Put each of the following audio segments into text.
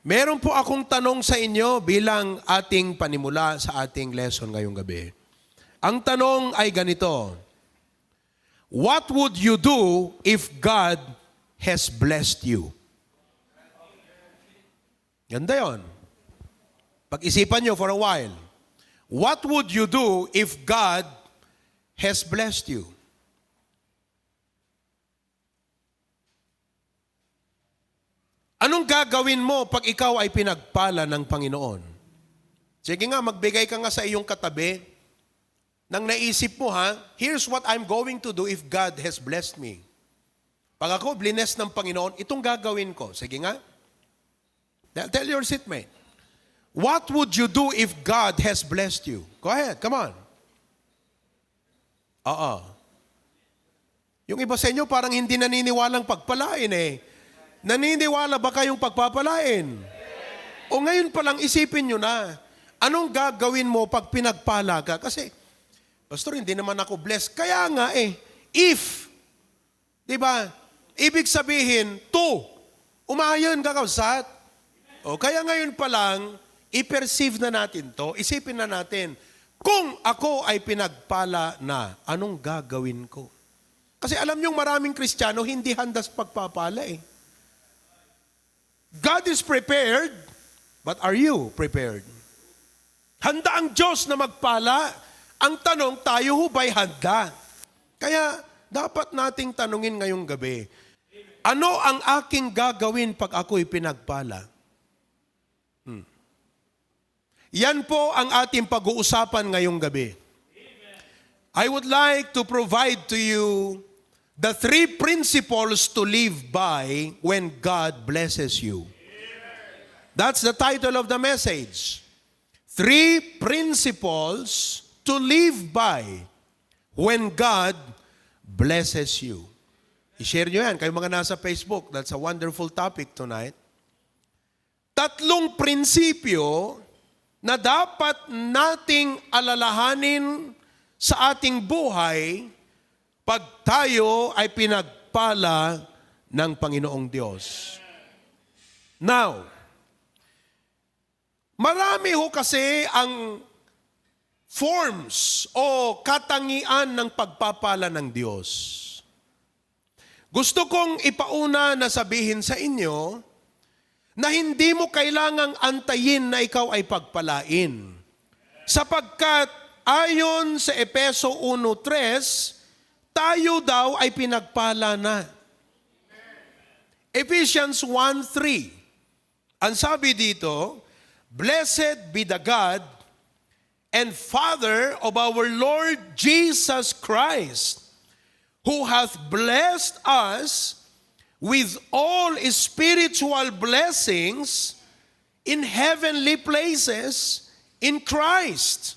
Meron po akong tanong sa inyo bilang ating panimula sa ating lesson ngayong gabi. Ang tanong ay ganito: what would you do if God has blessed you? Ganda yun. Pag-isipan nyo for a while. What would you do if God has blessed you? Anong gagawin mo pag ikaw ay pinagpala ng Panginoon? Sige nga, magbigay ka nga sa iyong katabi nang naisip mo, here's what I'm going to do if God has blessed me. Pag ako bless ng Panginoon, itong gagawin ko. Sige nga. Tell your seatmate. What would you do if God has blessed you? Go ahead, come on. Yung iba sa inyo parang hindi naniniwalang pagpalain eh. Naniniwala ba kayong pagpapalain? O ngayon pa lang isipin nyo na, anong gagawin mo pag pinagpala ka? Kasi, Pastor, hindi naman ako blessed. Kaya nga if, di ba, ibig sabihin, umayon ka kausat. O kaya ngayon pa lang, i-perceive na natin to, isipin na natin, kung ako ay pinagpala na, anong gagawin ko? Kasi alam nyo, maraming Kristiyano, hindi handa sa pagpapala eh. God is prepared, but are you prepared? Handa ang Diyos na magpala. Ang tanong, tayo ho ba'y handa? Kaya dapat nating tanungin ngayong gabi, ano ang aking gagawin pag ako'y pinagpala? Yan po ang ating pag-uusapan ngayong gabi. I would like to provide to you the 3 principles to live by when God blesses you. That's the title of the message. 3 principles to live by when God blesses you. I-share nyo yan, kayo mga nasa Facebook. That's a wonderful topic tonight. 3 prinsipyo na dapat nating alalahanin sa ating buhay pag tayo ay pinagpala ng Panginoong Diyos. Now, marami ho kasi ang forms o katangian ng pagpapala ng Diyos. Gusto kong ipauna na sabihin sa inyo na hindi mo kailangang antayin na ikaw ay pagpalain. Sapagkat ayon sa Efeso 1:3, tayo daw ay pinagpala na. Ephesians 1:3. Ang sabi dito, blessed be the God and Father of our Lord Jesus Christ, who hath blessed us with all spiritual blessings in heavenly places in Christ.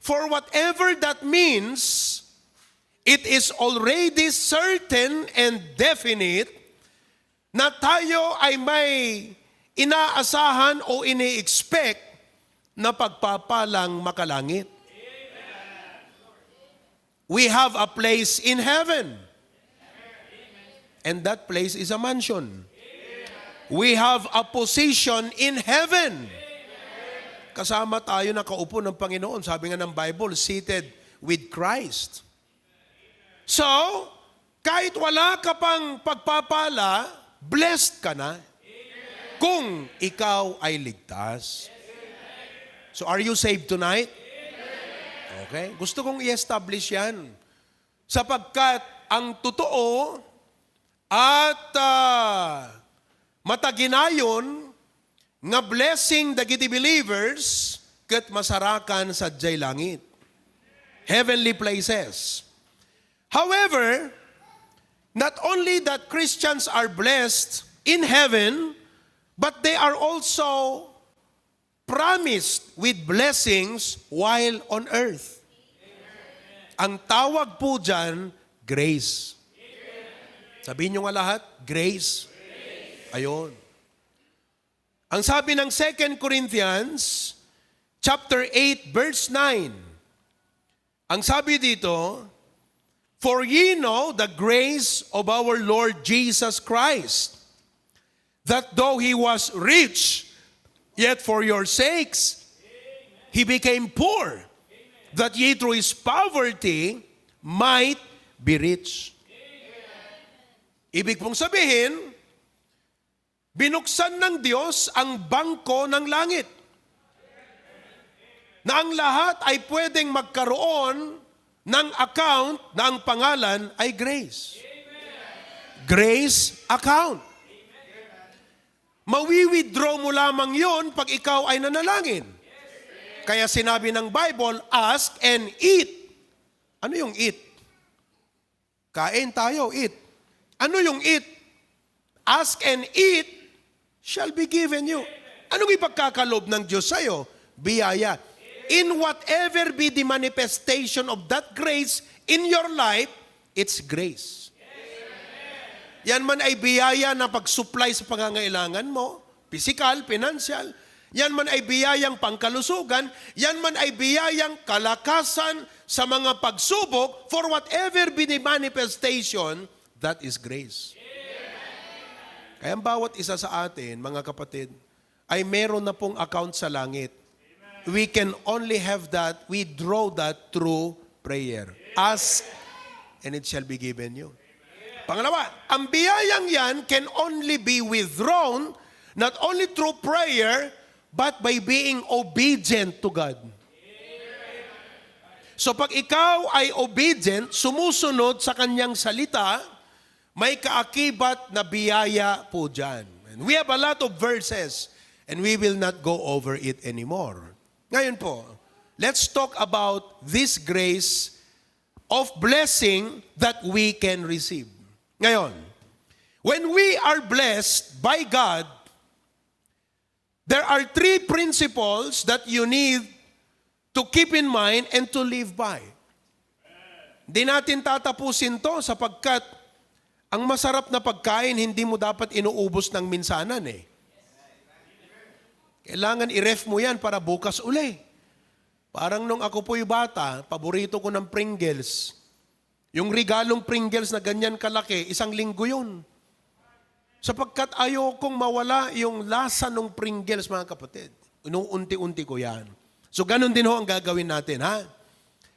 For whatever that means, it is already certain and definite na tayo ay may inaasahan o ini-expect na pagpapalang makalangit. We have a place in heaven. And that place is a mansion. We have a position in heaven. Kasama tayo nakaupo ng Panginoon. Sabi nga ng Bible, seated with Christ. So, kahit wala ka pang pagpapala, blessed ka na kung ikaw ay ligtas. So, are you saved tonight? Okay. Gusto kong i-establish yan. Sapagkat ang totoo at mataginayon nga blessing dagiti believers ket masarakan sa jay langit. Heavenly places. However, not only that Christians are blessed in heaven, but they are also promised with blessings while on earth. Ang tawag po dyan, grace. Sabihin nyo nga lahat, grace. Ayon. Ang sabi ng 2 Corinthians, chapter 8, verse 9, ang sabi dito, for ye know the grace of our Lord Jesus Christ, that though he was rich, yet for your sakes, he became poor, that ye through his poverty might be rich. Ibig pong sabihin, binuksan ng Diyos ang bangko ng langit. Na ang lahat ay pwedeng magkaroon ng account na ang pangalan ay grace. Grace account. Mawi-withdraw mo lamang yon pag ikaw ay nanalangin. Kaya sinabi ng Bible, ask and eat. Ano yung eat? Kain tayo, eat. Ano yung eat? Ask and eat shall be given you. Anong ipagkakalob ng Diyos sa'yo? Biyaya. In whatever be the manifestation of that grace in your life, it's grace. Yan man ay biyaya na pag-supply sa pangangailangan mo, physical, financial. Yan man ay biyayang pangkalusugan. Yan man ay biyayang kalakasan sa mga pagsubok. For whatever be the manifestation, that is grace. Kaya ang bawat isa sa atin, mga kapatid, ay meron na pong account sa langit. We can only have that, we draw that through prayer. Ask, and it shall be given you. Pangalawa, ang biyayang yan can only be withdrawn not only through prayer, but by being obedient to God. So pag ikaw ay obedient, sumusunod sa kanyang salita, may kaakibat na biyaya po dyan. And we have a lot of verses, and we will not go over it anymore. Ngayon po, let's talk about this grace of blessing that we can receive. Ngayon, when we are blessed by God, there are three principles that you need to keep in mind and to live by. Di natin tatapusin to sapagkat ang masarap na pagkain, hindi mo dapat inuubos ng minsanan eh. Kailangan i-ref mo yan para bukas uli. Parang nung ako po'y bata, paborito ko ng Pringles. Yung regalong Pringles na ganyan kalaki, 1 linggo yun. Sapagkat ayokong mawala yung lasa ng Pringles, mga kapatid. Inuunti-unti ko yan. So ganun din ho ang gagawin natin, ha?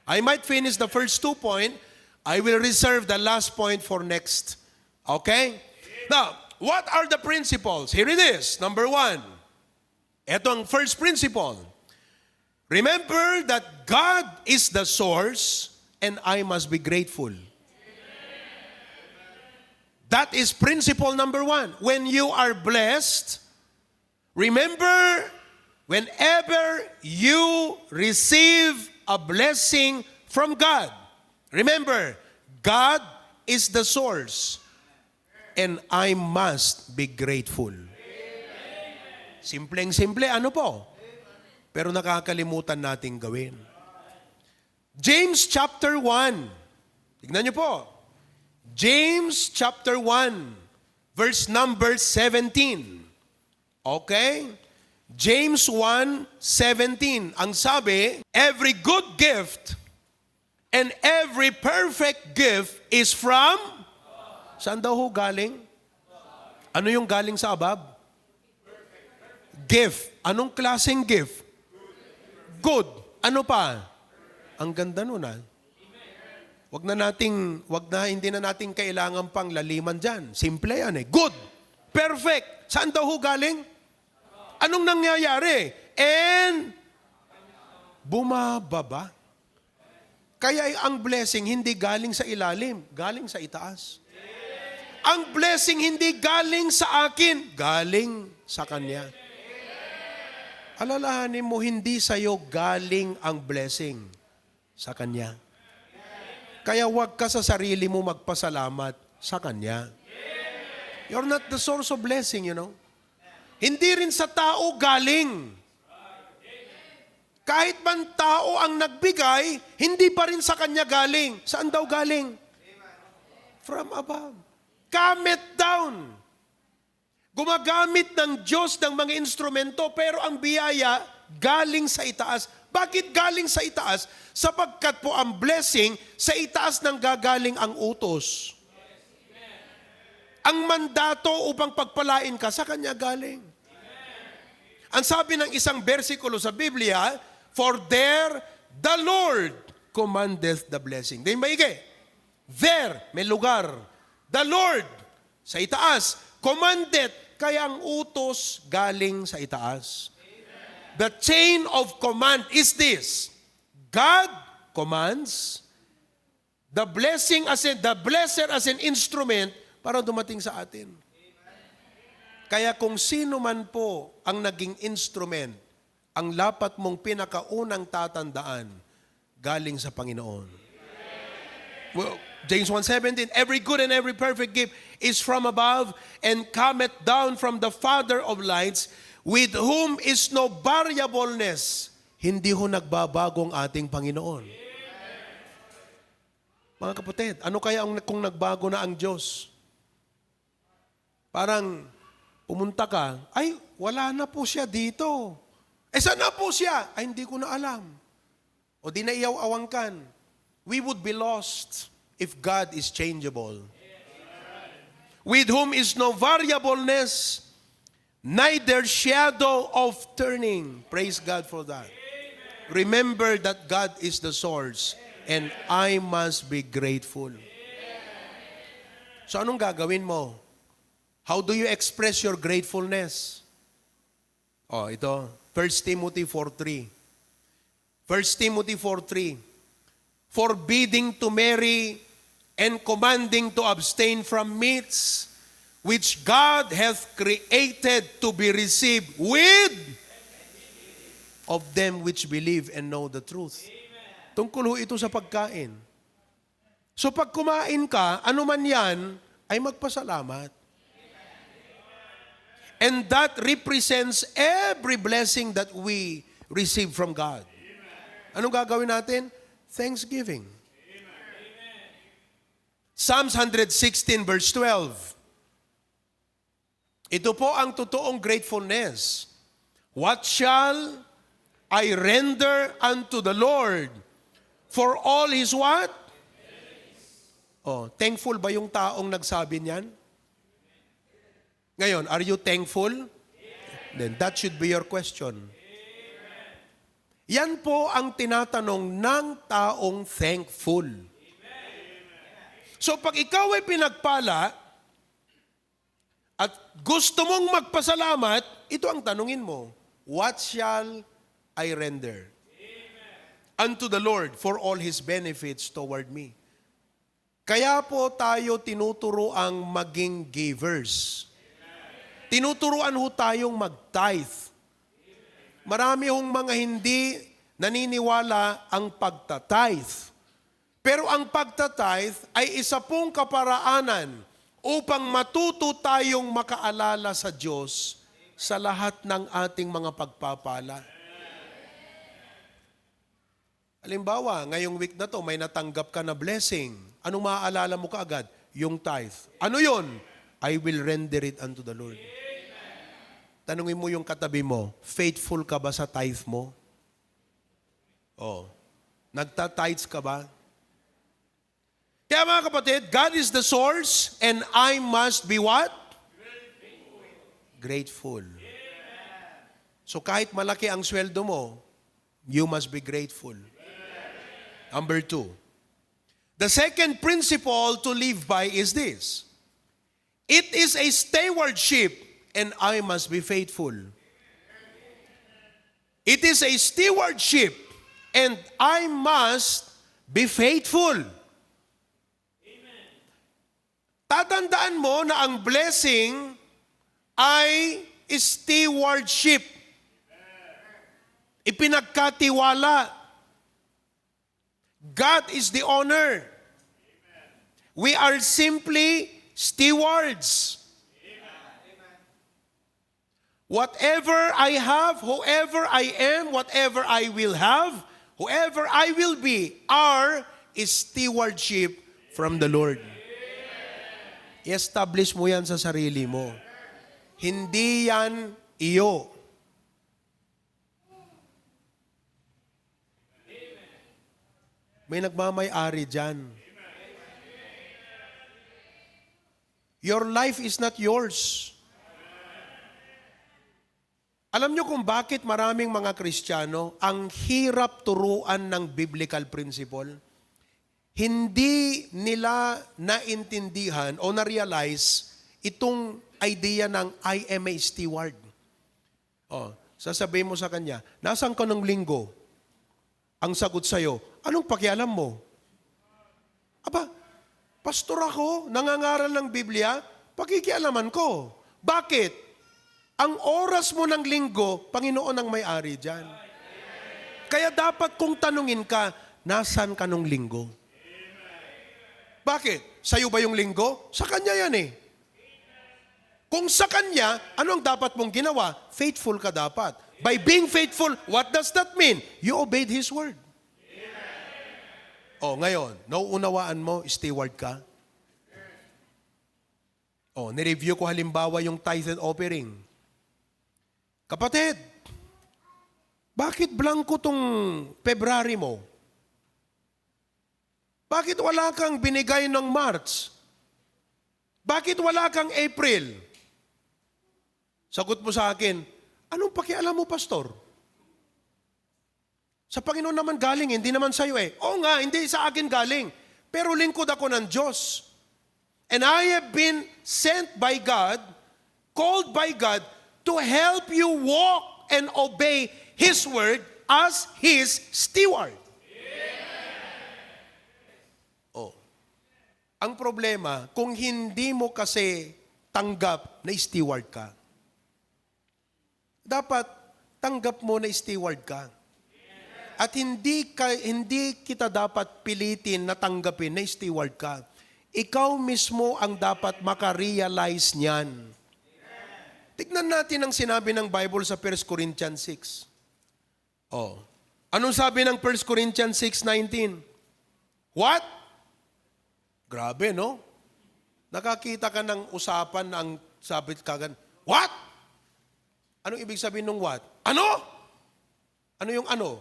I might finish the first 2 points. I will reserve the last point for next. Okay? Now, what are the principles? Here it is. Number 1. Ito ang first principle. Remember that God is the source and I must be grateful. That is principle number 1. When you are blessed, remember, whenever you receive a blessing from God, remember, God is the source and I must be grateful. Simpleng-simple, ano po? Pero nakakalimutan nating gawin. James chapter 1. Tignan niyo po. James chapter 1, verse number 17. Okay? James 1:17. Ang sabi, every good gift and every perfect gift is from? Saan daw ho galing? Ano yung galing sa above? Gift. Anong klaseng gift? Good. Ano pa? Ang ganda nun, ha? Hindi na nating kailangan pang laliman dyan. Simple yan eh. Good. Perfect. Saan daw ho galing? Anong nangyayari? And bumababa. Kaya ang blessing hindi galing sa ilalim, galing sa itaas. Ang blessing hindi galing sa akin, galing sa Kanya. Alalahanin mo, hindi sa'yo galing ang blessing, sa Kanya. Kaya huwag ka sa sarili mo magpasalamat sa Kanya. You're not the source of blessing, you know. Hindi rin sa tao galing. Kahit man tao ang nagbigay, hindi pa rin sa Kanya galing. Saan daw galing? From above. Come down. Gumagamit ng Diyos ng mga instrumento, pero ang biyaya galing sa itaas. Bakit galing sa itaas? Sapagkat po ang blessing, sa itaas nang gagaling ang utos. Ang mandato upang pagpalain ka, sa Kanya galing. Ang sabi ng isang bersikulo sa Biblia, for there the Lord commandeth the blessing. Di maigi. There, may lugar. The Lord, sa itaas, commandeth, kaya ang utos galing sa itaas. The chain of command is this. God commands, the blesser as an instrument para dumating sa atin. Kaya kung sino man po ang naging instrument, ang lapat mong pinakaunang tatandaan, galing sa Panginoon. Well, James 1:17, every good and every perfect gift is from above and cometh down from the Father of lights, with whom is no variableness. Hindi ho nagbabago ang ating Panginoon. Mga kapatid, ano kaya kung nagbago na ang Diyos? Parang pumunta ka, ay, wala na po siya dito. Saan na po siya? Ay, hindi ko na alam. O di na iyaw-awangkan. We would be lost if God is changeable. With whom is no variableness, neither shadow of turning. Praise God for that. Remember that God is the source and I must be grateful. So anong gagawin mo? How do you express your gratefulness? Ito, 1 Timothy 4:3. 1 Timothy 4:3. Forbidding to marry and commanding to abstain from meats which God hath created to be received with of them which believe and know the truth. Tungkol ho ito sa pagkain. So pag kumain ka, ano man yan, ay magpasalamat. And that represents every blessing that we receive from God. Anong gagawin natin? Thanksgiving. Psalms 116 verse 12. Ito po ang totoong gratefulness. What shall I render unto the Lord for all His what? Thankful ba yung taong nagsabi niyan? Ngayon, are you thankful? Then that should be your question. Yan po ang tinatanong ng taong thankful. So pag ikaw ay pinagpala at gusto mong magpasalamat, ito ang tanungin mo, what shall I render unto the Lord for all His benefits toward me? Kaya po tayo tinuturo ang maging givers. Tinuturuan ho tayong mag-tithe. Marami hong mga hindi naniniwala ang pagta-tithe. Pero ang pagta-tithe ay isa pong kaparaanan upang matuto tayong makaalala sa Diyos sa lahat ng ating mga pagpapala. Halimbawa, ngayong week na to, may natanggap ka na blessing. Anong maaalala mo kaagad? Yung tithe. Ano yon? I will render it unto the Lord. Tanungin mo yung katabi mo, faithful ka ba sa tithe mo? Nagta-tithes ka ba? Kaya mga kapatid, God is the source and I must be what? Grateful. So kahit malaki ang sweldo mo, you must be grateful. Number 2. The second principle to live by is this. It is a stewardship and I must be faithful. It is a stewardship and I must be faithful. Tatandaan mo na ang blessing ay stewardship. Ipinagkatiwala. God is the owner. We are simply stewards. Whatever I have, whoever I am, whatever I will have, whoever I will be, are is stewardship from the Lord. I-establish mo yan sa sarili mo. Hindi yan iyo. May nagmamay-ari dyan. Your life is not yours. Alam nyo kung bakit maraming mga Kristiyano ang hirap turuan ng biblical principle? Hindi nila naintindihan o na-realize itong idea ng I am a steward. Sasabihin mo sa kanya, nasaan ka ng linggo? Ang sagot sa'yo, anong pakialam mo? Aba, pastor ako, nangangaral ng Biblia, pakikialaman ko. Bakit? Ang oras mo ng linggo, Panginoon ang may-ari dyan. Kaya dapat kung tanungin ka, nasaan ka nung linggo? Bakit? Sa'yo ba yung linggo? Sa Kanya yan eh. Kung sa Kanya, ano ang dapat mong ginawa? Faithful ka dapat. By being faithful, what does that mean? You obeyed His word. Ngayon, nauunawaan mo, steward ka? Nireview ko halimbawa yung tithe and offering. Kapatid, bakit blanco tong February mo? Bakit wala kang binigay ng March? Bakit wala kang April? Sagot mo sa akin, anong pakialam mo, pastor? Sa Panginoon naman galing, hindi naman sa'yo eh. Oo nga, hindi sa akin galing. Pero lingkod ako ng Diyos. And I have been sent by God, called by God, to help you walk and obey His word as His steward. Ang problema, kung hindi mo kasi tanggap na steward ka, dapat tanggap mo na steward ka. At hindi kita dapat pilitin na tanggapin na steward ka. Ikaw mismo ang dapat makarealize niyan. Tignan natin ang sinabi ng Bible sa 1 Corinthians 6. Anong sabi ng 1 Corinthians 6:19? What? Grabe, no? Nakakita ka ng usapan na ang sabi kagan, what? Anong ibig sabihin ng what? Ano? Ano yung ano?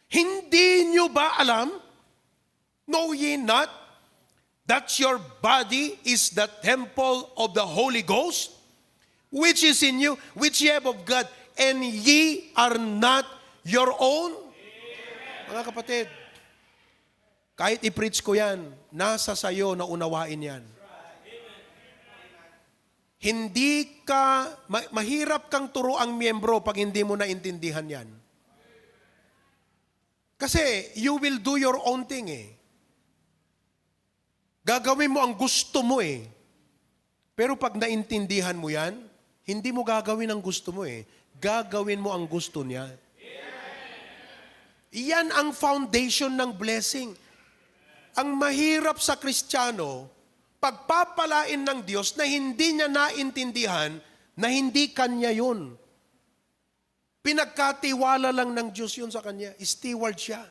Hindi nyo ba alam? Know ye not that your body is the temple of the Holy Ghost, which is in you, which ye have of God, and ye are not your own? Mga kapatid, kahit i-preach ko yan, nasa sayo na unawain yan. Hindi ka, mahirap kang turo ang miyembro pag hindi mo naintindihan yan. Kasi you will do your own thing eh. Gagawin mo ang gusto mo eh. Pero pag naintindihan mo yan, hindi mo gagawin ang gusto mo eh. Gagawin mo ang gusto niya. Yan ang foundation ng blessing. Ang mahirap sa Kristiyano, pagpapalain ng Diyos na hindi niya naintindihan na hindi Kanya yun. Pinagkatiwala lang ng Diyos yun sa Kanya. Steward siya.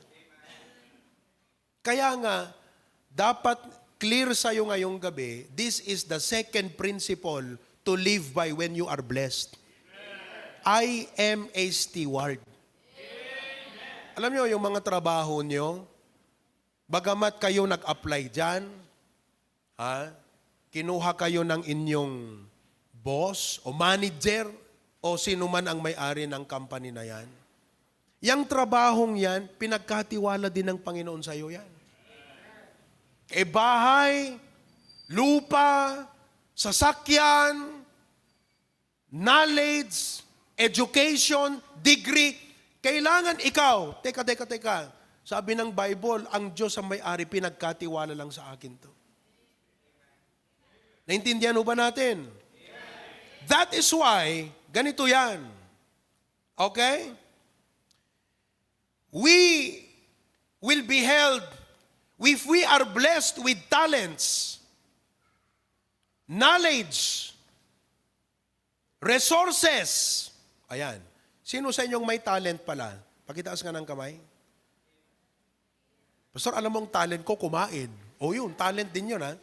Kaya nga, dapat clear sa'yo ngayong gabi, this is the second principle to live by when you are blessed. I am a steward. Alam niyo, yung mga trabaho niyo, bagamat kayo nag-apply dyan, kinuha kayo ng inyong boss o manager o sino man ang may-ari ng company na yan, yung trabahong yan, pinagkatiwala din ng Panginoon sa iyo yan. Bahay, lupa, sasakyan, knowledge, education, degree, kailangan ikaw, teka. Sabi ng Bible, ang Diyos ang may-ari, pinagkatiwala lang sa akin to. Naintindihan mo ba natin? That is why, ganito yan. Okay? We will be held, if we are blessed with talents, knowledge, resources. Ayan. Sino sa inyong may talent pala? Pakitaas nga ng kamay. Pastor, alam mong talent ko kumain. O yun, talent din yun ha.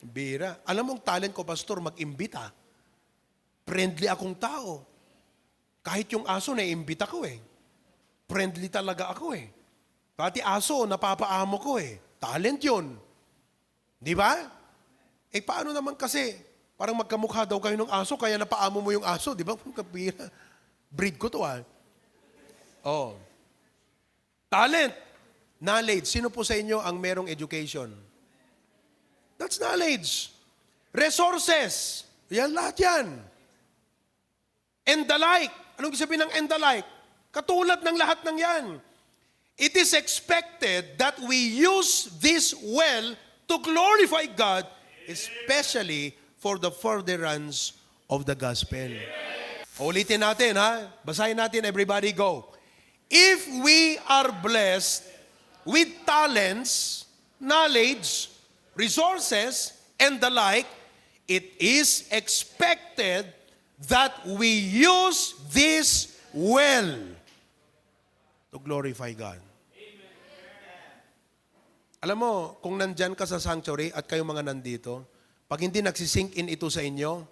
Bira. Alam mong talent ko, Pastor, mag-imbita. Friendly akong tao. Kahit yung aso, naiimbita ko eh. Friendly talaga ako eh. Pati aso, napapaamo ko eh. Talent yun. Di ba? Paano naman kasi Parang magkamukha daw kayo ng aso, kaya napaamo mo yung aso. Di ba? Breed ko to Oh. Talent. Knowledge. Sino po sa inyo ang merong education? That's knowledge. Resources. Yan lahat yan. And the like. Anong sabihin ng and the like? Katulad ng lahat ng yan. It is expected that we use this well to glorify God, especially for the furtherance of the gospel. Ulitin natin, ha? Basahin natin, everybody go. If we are blessed with talents, knowledge, resources, and the like, it is expected that we use this well to glorify God. Alam mo, kung nandyan ka sa sanctuary at kayong mga nandito, pag hindi nagsisink in ito sa inyo,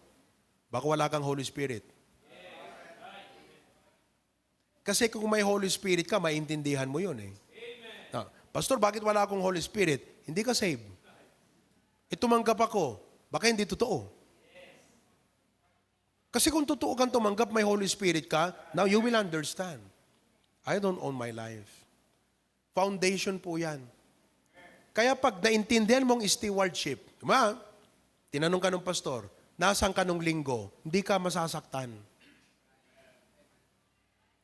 baka wala kang Holy Spirit. Kasi kung may Holy Spirit ka, maintindihan mo yun eh. Pastor, bakit wala akong Holy Spirit? Hindi ka saved. Tumanggap ako. Baka hindi totoo. Kasi kung totoo kang tumanggap, may Holy Spirit ka, now you will understand. I don't own my life. Foundation po yan. Kaya pag naintindihan mong stewardship, tinanong ka ng pastor, nasaan ka nung linggo, hindi ka masasaktan.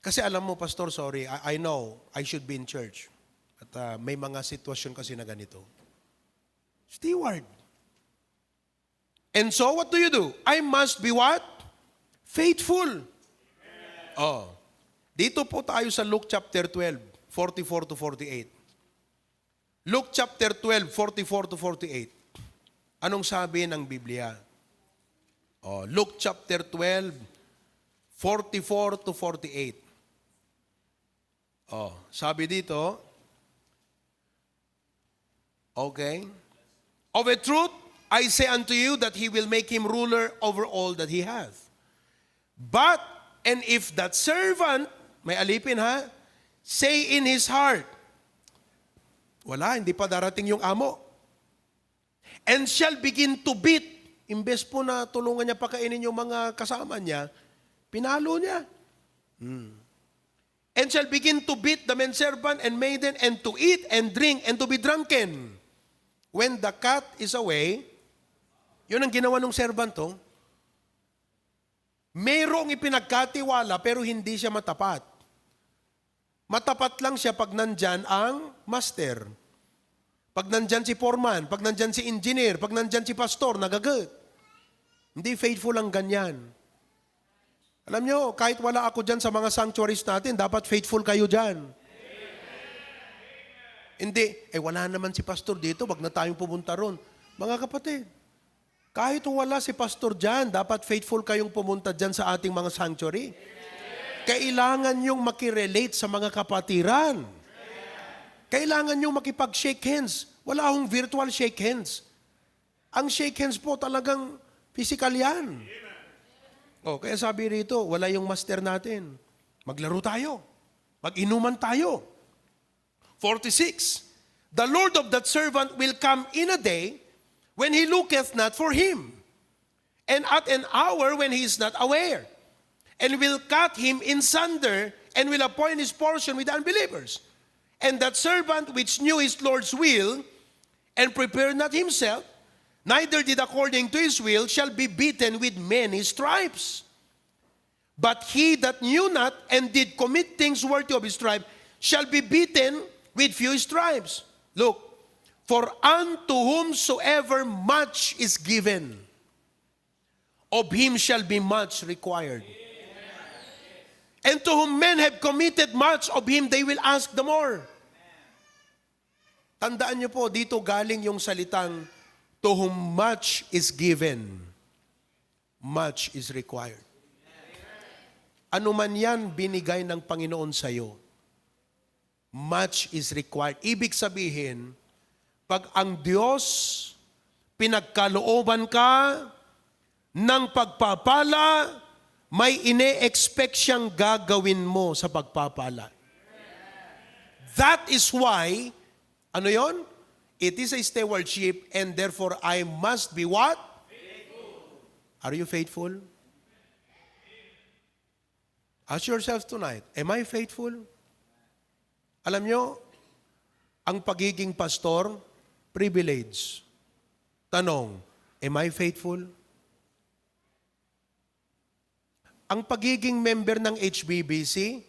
Kasi alam mo, pastor, sorry, I know I should be in church. At may mga sitwasyon kasi na ganito. Steward. And so, what do? I must be what? Faithful. Oh. Dito po tayo sa Luke chapter 12, 44 to 48. Luke chapter 12, 44 to 48. Anong sabi ng Biblia? Oh, Luke chapter 12, 44 to 48. Oh, sabi dito, okay. Of a truth, I say unto you that he will make him ruler over all that he hath. But, and if that servant, may alipin say in his heart, wala, hindi pa darating yung amo. And shall begin to beat, imbes po na tulungan niya pakainin yung mga kasama niya, pinalo niya. And shall begin to beat the manservant and maiden, and to eat and drink and to be drunken. When the cat is away, yun ang ginawa ng servant to. Mayroong ipinagkatiwala pero hindi siya matapat. Matapat lang siya pag nandyan ang master. Pag nandyan si foreman, pag nandyan si engineer, pag nandyan si pastor, nagagat. Hindi faithful ang ganyan. Alam nyo, kahit wala ako dyan sa mga sanctuaries natin, dapat faithful kayo dyan. Hindi, wala naman si pastor dito, wag na tayong pumunta ron. Mga kapatid, kahit wala si pastor dyan, dapat faithful kayong pumunta dyan sa ating mga sanctuary. Kailangan nyong makirelate sa mga kapatiran. Kailangan nyong makipag-shake hands. Wala akong virtual shake hands. Ang shake hands po talagang physical yan. Kaya sabi rito, wala yung master natin. Maglaro tayo. Mag-inuman tayo. 46. The Lord of that servant will come in a day when he looketh not for him, and at an hour when he is not aware, and will cut him in sunder, and will appoint his portion with unbelievers. And that servant which knew his Lord's will, and prepared not himself, neither did according to his will, shall be beaten with many stripes. But he that knew not, and did commit things worthy of his stripe, shall be beaten with few stripes. Look, for unto whomsoever much is given, of him shall be much required. And to whom men have committed much, of him they will ask the more. Tandaan niyo po, dito galing yung salitang, to whom much is given, much is required. Ano man yan binigay ng Panginoon sa iyo, much is required. Ibig sabihin, pag ang Diyos pinagkalooban ka ng pagpapala, may ine-expect siyang gagawin mo sa pagpapala. That is why, ano yon? It is a stewardship, and therefore I must be what? Are you faithful? Ask yourself tonight, am I faithful? Alam nyo, ang pagiging pastor, privilege. Tanong, am I faithful? Ang pagiging member ng HBBC,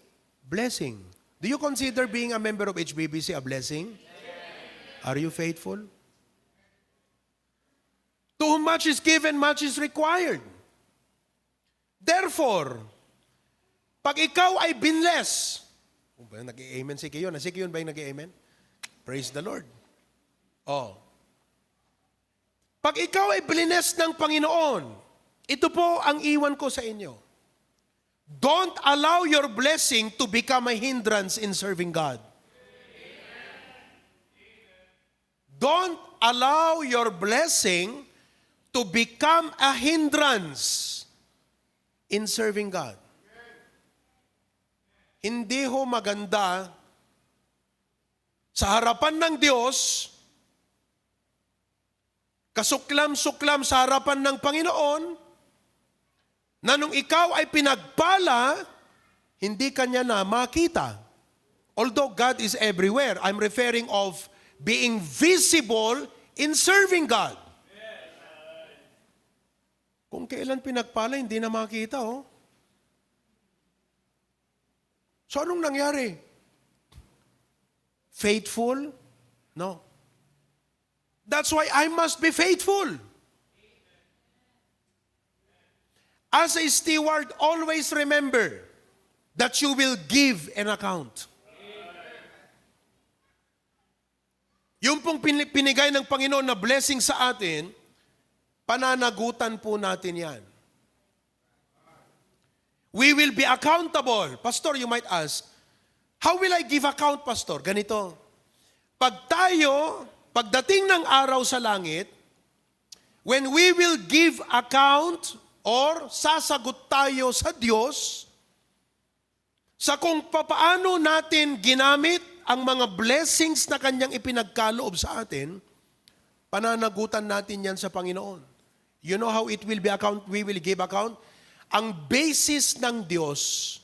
blessing. Do you consider being a member of HBBC a blessing? Are you faithful? To whom much is given, much is required. Therefore, pag ikaw ay binless, nag-i-amen si Kiyon. Si Kiyon ba yung nag-i-amen? Praise the Lord. Oh. Pag ikaw ay blessed ng Panginoon, ito po ang iwan ko sa inyo. Don't allow your blessing to become a hindrance in serving God. Don't allow your blessing to become a hindrance in serving God. Hindi ho maganda sa harapan ng Diyos, kasuklam-suklam sa harapan ng Panginoon, na nung ikaw ay pinagpala, hindi kanya na makita. Although God is everywhere, I'm referring of being visible in serving God. Kung kailan pinagpala, hindi na makita, oh. So anong nangyari? Faithful? No. That's why I must be faithful. As a steward, always remember that you will give an account. Yung pong pinigay ng Panginoon na blessing sa atin, pananagutan po natin yan. We will be accountable. Pastor, you might ask, how will I give account, Pastor? Ganito. Pagdating ng araw sa langit, when we will give account or sasagot tayo sa Diyos sa kung papaano natin ginamit ang mga blessings na Kanyang ipinagkaloob sa atin, pananagutan natin yan sa Panginoon. You know how it will be account, we will give account? Ang basis ng Diyos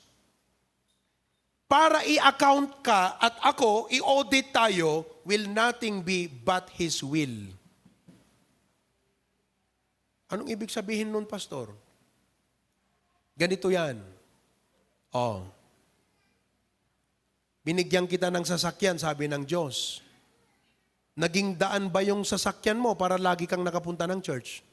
para i-account ka at ako, i-audit tayo, will nothing be but His will. Anong ibig sabihin nun, Pastor? Ganito yan. Oh. Binigyan kita ng sasakyan, sabi ng Diyos. Naging daan ba yung sasakyan mo para lagi kang nakapunta ng church?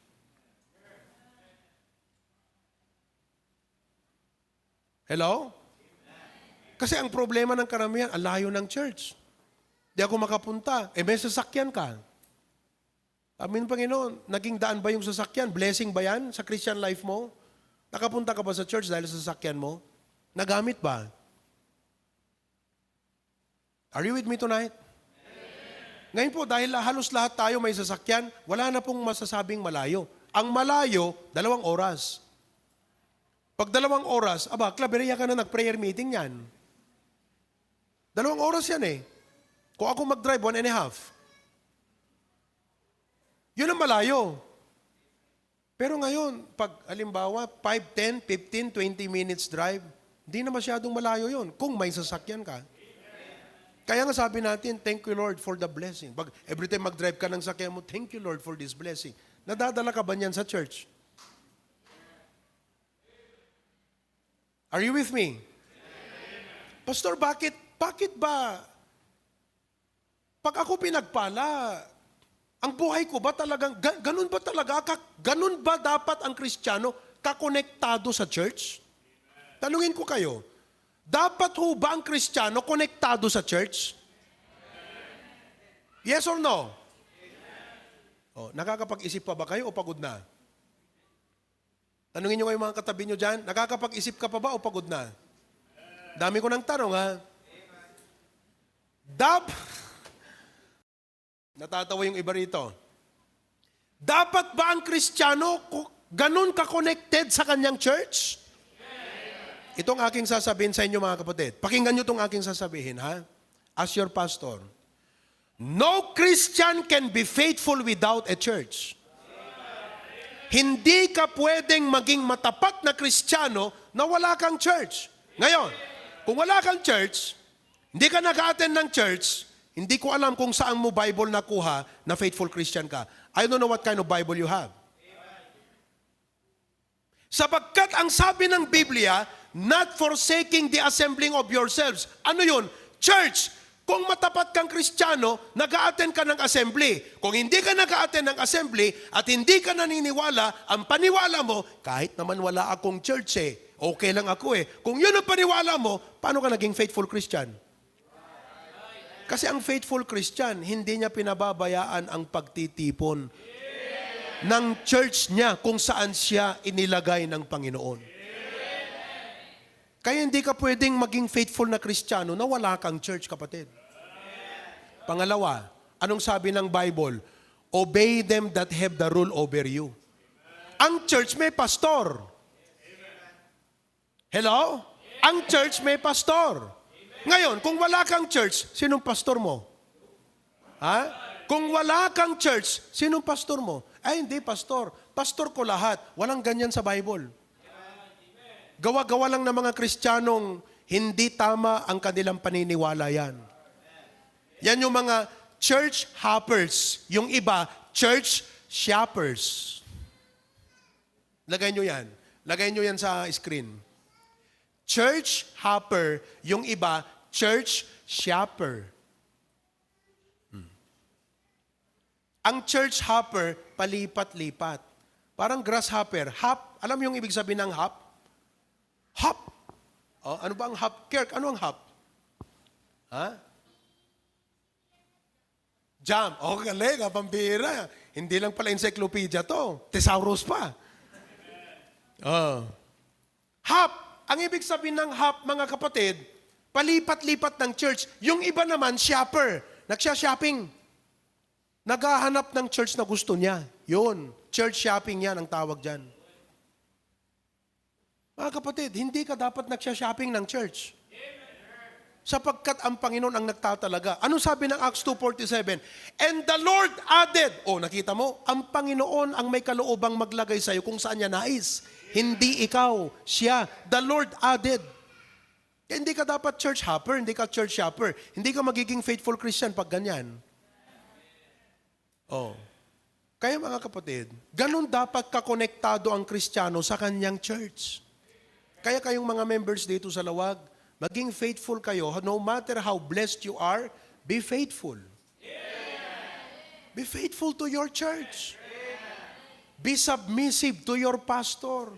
Hello? Kasi ang problema ng karamihan, ang layo ng church. Di ako makapunta. May sasakyan ka. Amin, Panginoon, naging daan ba yung sasakyan? Blessing ba yan sa Christian life mo? Nakapunta ka ba sa church dahil sa sasakyan mo? Nagamit ba? Are you with me tonight? Ngayon po, dahil halos lahat tayo may sasakyan, wala na pong masasabing malayo. Ang malayo, 2 oras. Pag 2 oras, klabereya ka na nag-prayer meeting yan. 2 oras yan eh. Kung ako mag-drive, 1.5. Yun ang malayo. Pero ngayon, pag halimbawa, 5, 10, 15, 20 minutes drive, hindi na masyadong malayo yun kung may sasakyan ka. Kaya nga sabi natin, thank you Lord for the blessing. Pag every time mag-drive ka ng sakyan mo, thank you Lord for this blessing. Nadadala ka ba niyan sa church? Are you with me? Pastor, bakit ba pag ako pinagpala, ang buhay ko ba talagang, ganun ba talaga, ganun ba dapat ang Kristiyano kakonektado sa church? Tanungin ko kayo, dapat ho ba ang Kristiyano konektado sa church? Yes or no? Oh, nakakapag-isip pa ba kayo o pagod na? Tanungin nyo kayo mga katabi nyo dyan, nakakapag-isip ka pa ba o pagod na? Dami ko ng tanong, ha? Natatawa yung iba rito. Dapat ba ang Kristiyano ganun ka-connected sa kanyang church? Itong aking sasabihin sa inyo mga kapatid. Pakinggan nyo itong aking sasabihin, ha? As your pastor. No Christian can be faithful without a church. Hindi ka pwedeng maging matapat na Kristiyano na wala kang church. Ngayon, kung wala kang church, hindi ka nag-attend ng church, hindi ko alam kung saan mo Bible nakuha na faithful Christian ka. I don't know what kind of Bible you have. Sapagkat ang sabi ng Biblia, not forsaking the assembling of yourselves. Ano yun? Church. Kung matapat kang Kristiyano, nag-a-attend ka ng assembly. Kung hindi ka nag-a-attend ng assembly at hindi ka naniniwala, ang paniwala mo, kahit naman wala akong church okay lang ako Kung yun ang paniwala mo, paano ka naging faithful Christian? Kasi ang faithful Christian, hindi niya pinababayaan ang pagtitipon ng church niya kung saan siya inilagay ng Panginoon. Kaya hindi ka pwedeng maging faithful na Kristiyano na wala kang church, kapatid. Pangalawa, anong sabi ng Bible? Obey them that have the rule over you. Ang church may pastor. Hello? Ang church may pastor. Ngayon, kung wala kang church, sinong pastor mo? Ha? Kung wala kang church, sinong pastor mo? Ay, hindi pastor. Pastor ko lahat. Walang ganyan sa Bible. Gawa-gawa lang ng mga Kristiyanong hindi tama ang kanilang paniniwala yan. Yan yung mga church hoppers. Yung iba, church shoppers. Lagay nyo yan. Lagay nyo yan sa screen. Church hopper. Yung iba, church shopper. Ang church hopper, palipat-lipat. Parang grasshopper. Hop. Alam mo yung ibig sabihin ng hop? Hop. Oh, ano ba ang hop? Kirk, ano ang hop? Ha? Jam. Oh, galing. Pambira. Hindi lang pala encyclopedia to. Thesaurus pa. Oh. Hop. Ang ibig sabihin ng hop, mga kapatid, palipat-lipat ng church. Yung iba naman, shopper. Nagsha-shopping. Naghahanap ng church na gusto niya. Yun. Church shopping yan ang tawag dyan. Mga kapatid, hindi ka dapat nagsha-shopping ng church. Sapagkat ang Panginoon ang nagtatalaga. Ano sabi ng Acts 2:47? And the Lord added. Nakita mo? Ang Panginoon ang may kaloobang maglagay sa iyo kung saan niya nais. Hindi ikaw, siya. The Lord added. Kaya hindi ka dapat church hopper, hindi ka church shopper. Hindi ka magiging faithful Christian pag ganyan. Kaya mga kapatid, ganun dapat kakonektado ang Kristiyano sa kanyang church. Kaya kayong mga members dito sa Lawag, maging faithful kayo. No matter how blessed you are, be faithful. Be faithful to your church. Be submissive to your pastor.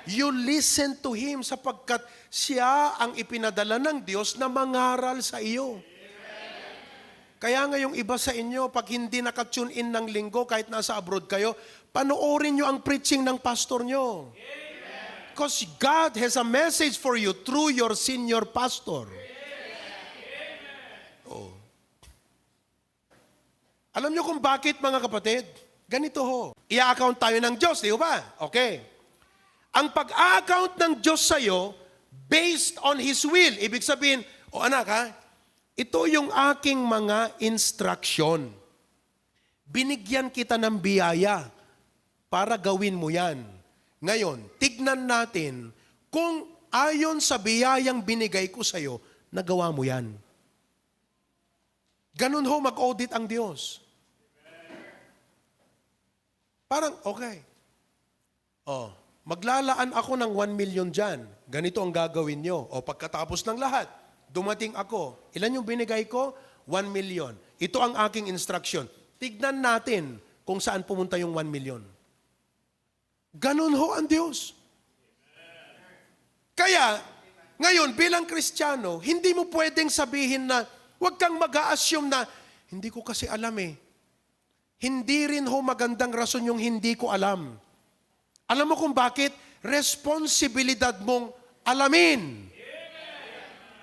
You listen to him sapagkat siya ang ipinadala ng Diyos na mangaral sa iyo. Kaya ngayong iba sa inyo, pag hindi nakatune in ng linggo, kahit nasa abroad kayo, panoorin nyo ang preaching ng pastor nyo. Because God has a message for you through your senior pastor. Alam nyo kung bakit, mga kapatid? Ganito ho. I-account tayo ng Diyos, di ba? Okay. Ang pag-account ng Diyos sa'yo, based on His will. Ibig sabihin, anak ito yung aking mga instruction. Binigyan kita ng biyaya para gawin mo yan. Ngayon, tignan natin kung ayon sa biyayang binigay ko sa iyo, nagawa mo yan. Ganun ho mag-audit ang Diyos. Parang, okay. Maglalaan ako ng 1 million dyan. Ganito ang gagawin nyo. Pagkatapos ng lahat, dumating ako. Ilan yung binigay ko? 1 million. Ito ang aking instruction. Tignan natin kung saan pumunta yung 1 million. Ganun ho ang Diyos. Kaya, ngayon bilang Kristiyano, hindi mo pwedeng sabihin na, huwag kang mag-a-assume na, hindi ko kasi alam Hindi rin ho magandang rason yung hindi ko alam. Alam mo kung bakit? Responsibilidad mong alamin.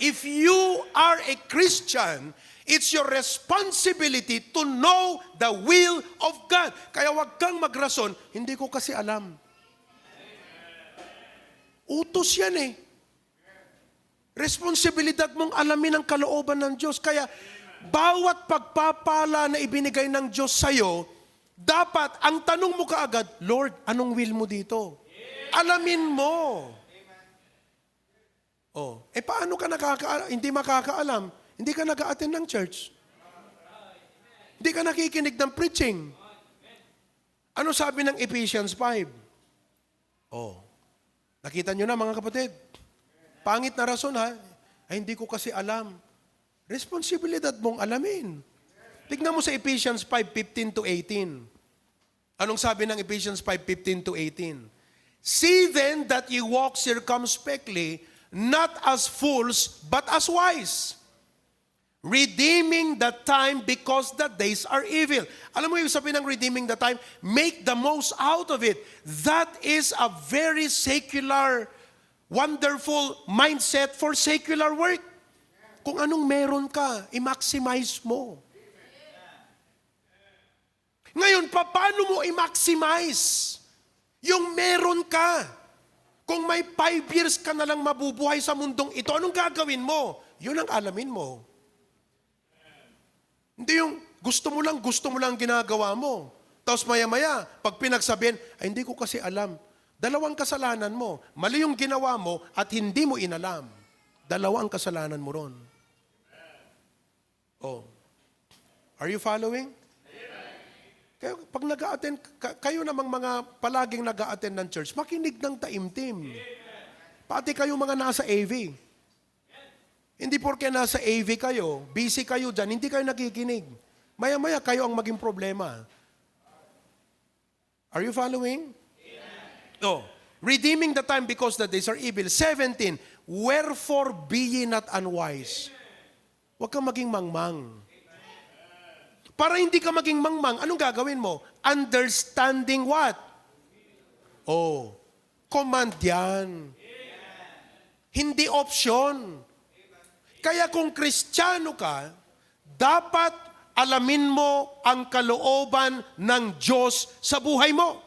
If you are a Christian, it's your responsibility to know the will of God. Kaya huwag kang magrason, hindi ko kasi alam. Utos yan Responsibilidad mong alamin ang kalooban ng Diyos. Kaya bawat pagpapala na ibinigay ng Diyos sa'yo, Dapat, ang tanong mo kaagad, Lord, anong will mo dito? Alamin mo. Paano ka hindi makakaalam? Hindi ka nag-a-attend ng church. Hindi ka nakikinig ng preaching. Ano sabi ng Ephesians 5? Nakita nyo na mga kapatid. Pangit na rason ha. Hindi ko kasi alam. Responsibilidad mong alamin. Tignan mo sa Ephesians 5:15 to 18. Anong sabi ng Ephesians 5:15 to 18? See then that ye walk circumspectly, not as fools, but as wise, redeeming the time because the days are evil. Alam mo yung sabi ng redeeming the time? Make the most out of it. That is a very secular, wonderful mindset for secular work. Kung anong meron ka, i-maximize mo. Ngayon, paano mo i-maximize yung meron ka? Kung may 5 years ka na lang mabubuhay sa mundong ito, anong gagawin mo? Yun ang alamin mo. Hindi yung gusto mo lang ginagawa mo. Tapos maya-maya, pag pinagsabihin, ay hindi ko kasi alam. Dalawang kasalanan mo. Mali yung ginawa mo at hindi mo inalam. Dalawang kasalanan mo ron. Are you following? Kaya pag nag-a-attend, kayo namang mga palaging nag-a-attend ng church, makinig ng taimtim. Pati kayo mga nasa AV. Hindi porke nasa AV kayo, busy kayo dyan, hindi kayo nakikinig. Maya-maya kayo ang maging problema. Are you following? Redeeming the time because the days are evil. 17, wherefore be ye not unwise. Huwag kang maging mangmang. Para hindi ka maging mangmang, anong gagawin mo? Understanding what? Command yan. Hindi option. Kaya kung Kristiyano ka, dapat alamin mo ang kalooban ng Diyos sa buhay mo.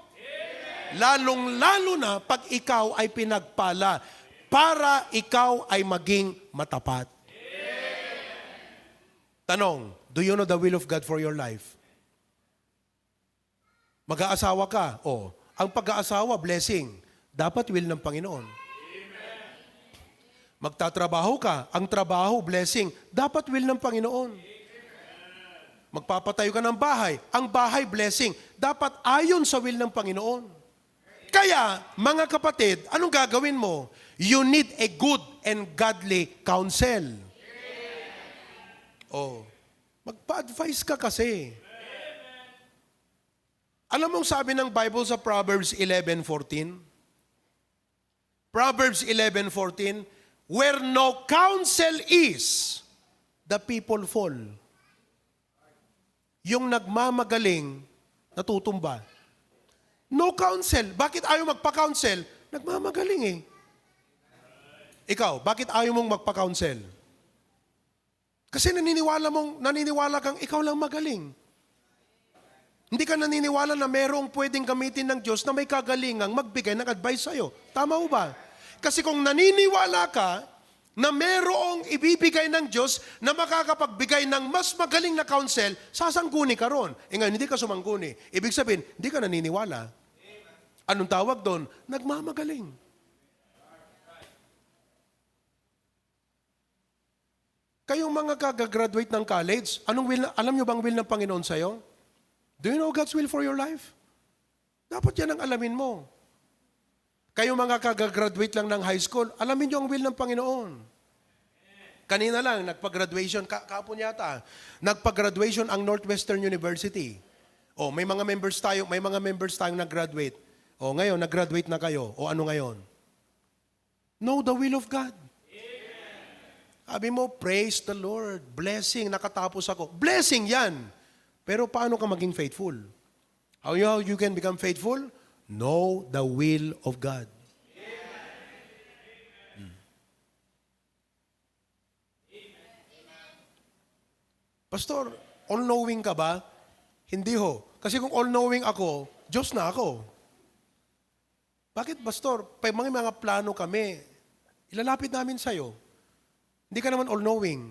Lalong-lalo na pag ikaw ay pinagpala para ikaw ay maging matapat. Tanong, do you know the will of God for your life? Mag-aasawa ka. Ang pag-aasawa, blessing. Dapat will ng Panginoon. Magtatrabaho ka. Ang trabaho, blessing. Dapat will ng Panginoon. Magpapatayo ka ng bahay. Ang bahay, blessing. Dapat ayon sa will ng Panginoon. Kaya, mga kapatid, anong gagawin mo? You need a good and godly counsel. Magpa-advise ka kasi. Alam mong sabi ng Bible sa Proverbs 11:14? Proverbs 11:14, where no counsel is, the people fall. Yung nagmamagaling, natutumba. No counsel. Bakit ayaw magpa-counsel? Nagmamagaling Ikaw, bakit ayaw mong magpa-counsel? Kasi naniniwala kang ikaw lang magaling. Hindi ka naniniwala na merong pwedeng gamitin ng Diyos na may kagalingang magbigay ng advice sa'yo. Tama mo ba? Kasi kung naniniwala ka na merong ibibigay ng Diyos na makakapagbigay ng mas magaling na counsel, sasangguni ka ron. Ngayon, hindi ka sumangguni. Ibig sabihin, hindi ka naniniwala. Anong tawag doon? Nagmamagaling. Kayong mga kagagraduate ng college, alam nyo bang will ng Panginoon sa'yo? Do you know God's will for your life? Dapat yan ang alamin mo. Kayong mga kagagraduate lang ng high school, alamin nyo ang will ng Panginoon. Kanina lang, nagpag-graduation, kahapon yata, nagpag-graduation ang Northwestern University. May mga members tayong nag-graduate. Ngayon, nag-graduate na kayo. Ano ngayon? Know the will of God. Sabi mo, praise the Lord. Blessing, nakatapos ako. Blessing yan. Pero paano ka maging faithful? How you can become faithful? Know the will of God. Pastor, all-knowing ka ba? Hindi ho. Kasi kung all-knowing ako, Diyos na ako. Bakit, Pastor? Pag mga plano kami, ilalapit namin sa'yo. Hindi ka naman all-knowing.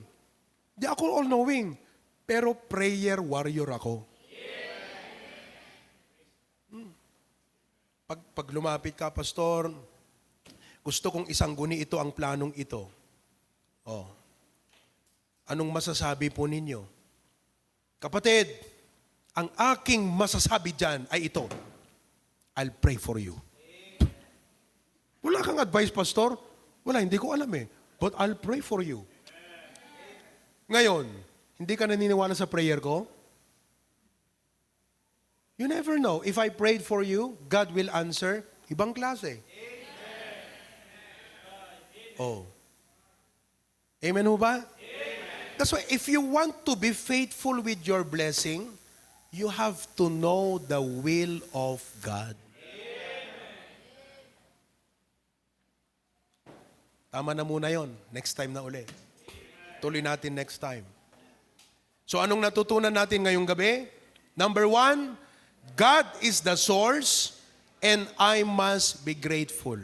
Hindi ako all-knowing. Pero prayer warrior ako. Pag lumapit ka, Pastor, gusto kong isangguni ito ang planong ito. Oh. Anong masasabi po ninyo? Kapatid, ang aking masasabi dyan ay ito. I'll pray for you. Wala kang advice, Pastor? Wala, hindi ko alam eh. But I'll pray for you. Ngayon, hindi ka naniniwala sa prayer ko? You never know. If I prayed for you, God will answer. Ibang klase. Oh. Amen ho ba? That's why if you want to be faithful with your blessing, you have to know the will of God. Tama na muna yon. Next time na uli. Tuloy natin next time. So anong natutunan natin ngayong gabi? Number 1, God is the source and I must be grateful.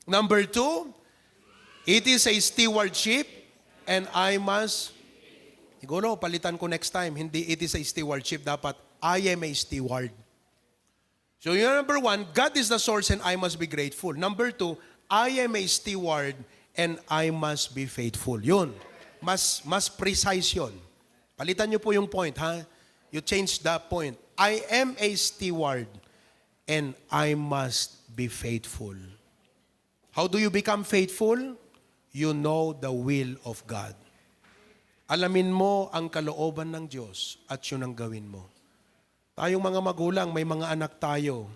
Number 2, it is a stewardship and I must, siguro palitan ko next time, hindi it is a stewardship, dapat I am a steward. So yung number 1, God is the source and I must be grateful. Number 2, I am a steward and I must be faithful. Yun. Mas precise yun. Palitan nyo po yung point, ha? You change the point. I am a steward and I must be faithful. How do you become faithful? You know the will of God. Alamin mo ang kalooban ng Diyos at yun ang gawin mo. Tayong mga magulang, may mga anak tayo.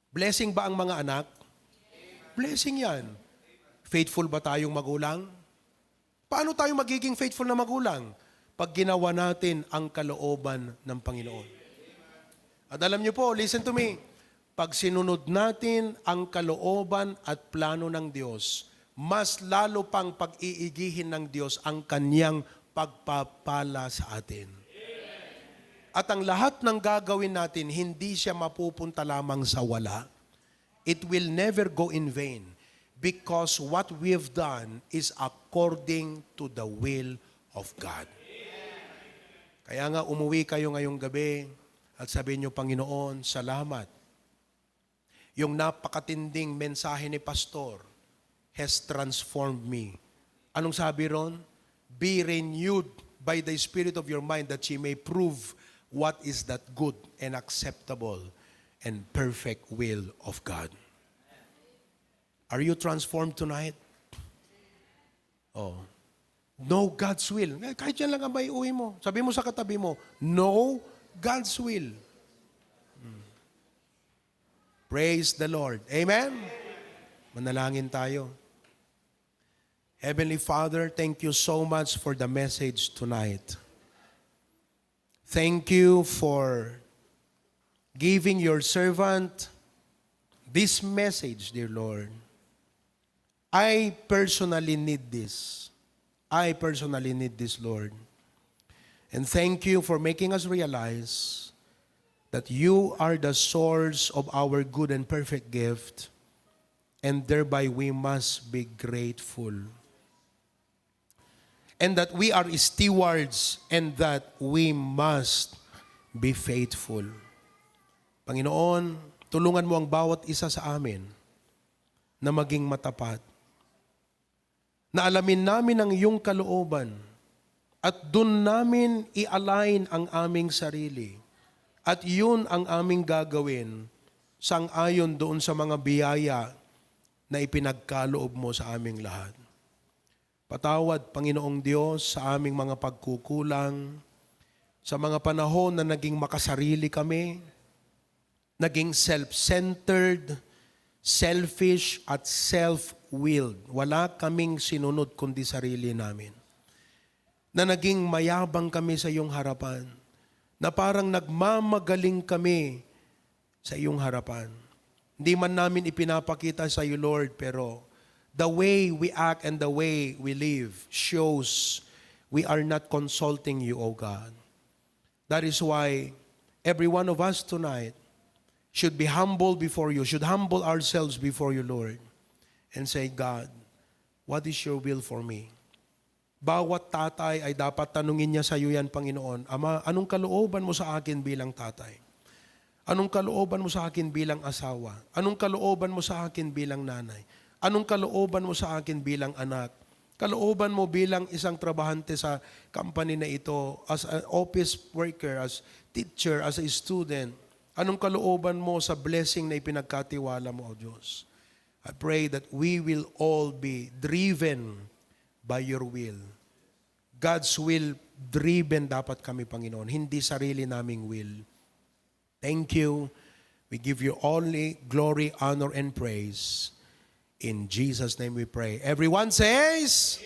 Blessing ba ang mga anak? Blessing yan. Faithful ba tayong magulang? Paano tayo magiging faithful na magulang? Pag ginawa natin ang kalooban ng Panginoon. At alam niyo po, listen to me, pag sinunod natin ang kalooban at plano ng Diyos, mas lalo pang pag-iigihin ng Diyos ang kanyang pagpapala sa atin. At ang lahat ng gagawin natin, hindi siya mapupunta lamang sa wala. It will never go in vain. Because what we have done is according to the will of God. Kaya nga umuwi kayo ngayong gabi at sabihin niyo, Panginoon, salamat. Yung napakatinding mensahe ni Pastor has transformed me. Anong sabi ron? Be renewed by the Spirit of your mind that ye may prove what is that good and acceptable and perfect will of God. Are you transformed tonight? Oh. Know God's will. Kahit yan lang ang may uwi mo. Sabi mo sa katabi mo, know God's will. Praise the Lord. Amen? Manalangin tayo. Heavenly Father, thank you so much for the message tonight. Thank you for giving your servant this message, dear Lord. I personally need this. I personally need this, Lord. And thank you for making us realize that you are the source of our good and perfect gift, and thereby we must be grateful. And that we are stewards, and that we must be faithful. Panginoon, tulungan mo ang bawat isa sa amin na maging matapat. Na alamin namin ang iyong kalooban at dun namin i-align ang aming sarili at yun ang aming gagawin sang-ayon doon sa mga biyaya na ipinagkaloob mo sa aming lahat. Patawad, Panginoong Diyos, sa aming mga pagkukulang, sa mga panahon na naging makasarili kami, naging self-centered, selfish at self-willed. Wala kaming sinunod kundi sarili namin. Na naging mayabang kami sa iyong harapan. Na parang nagmamagaling kami sa iyong harapan. Hindi man namin ipinapakita sa iyo, Lord, pero the way we act and the way we live shows we are not consulting you, O God. That is why every one of us tonight should be humble before you, should humble ourselves before you, Lord, and say, God, what is your will for me? Bawat tatay ay dapat tanungin niya sa iyo yan, Panginoon, Ama, anong kalooban mo sa akin bilang tatay? Anong kalooban mo sa akin bilang asawa? Anong kalooban mo sa akin bilang nanay? Anong kalooban mo sa akin bilang anak? Kalooban mo bilang isang trabahante sa company na ito, as an office worker, as teacher, as a student. Anong kalooban mo sa blessing na ipinagkatiwala mo, O Diyos? I pray that we will all be driven by your will. God's will driven dapat kami, Panginoon, hindi sarili naming will. Thank you. We give you only glory, honor, and praise. In Jesus' name we pray. Everyone says,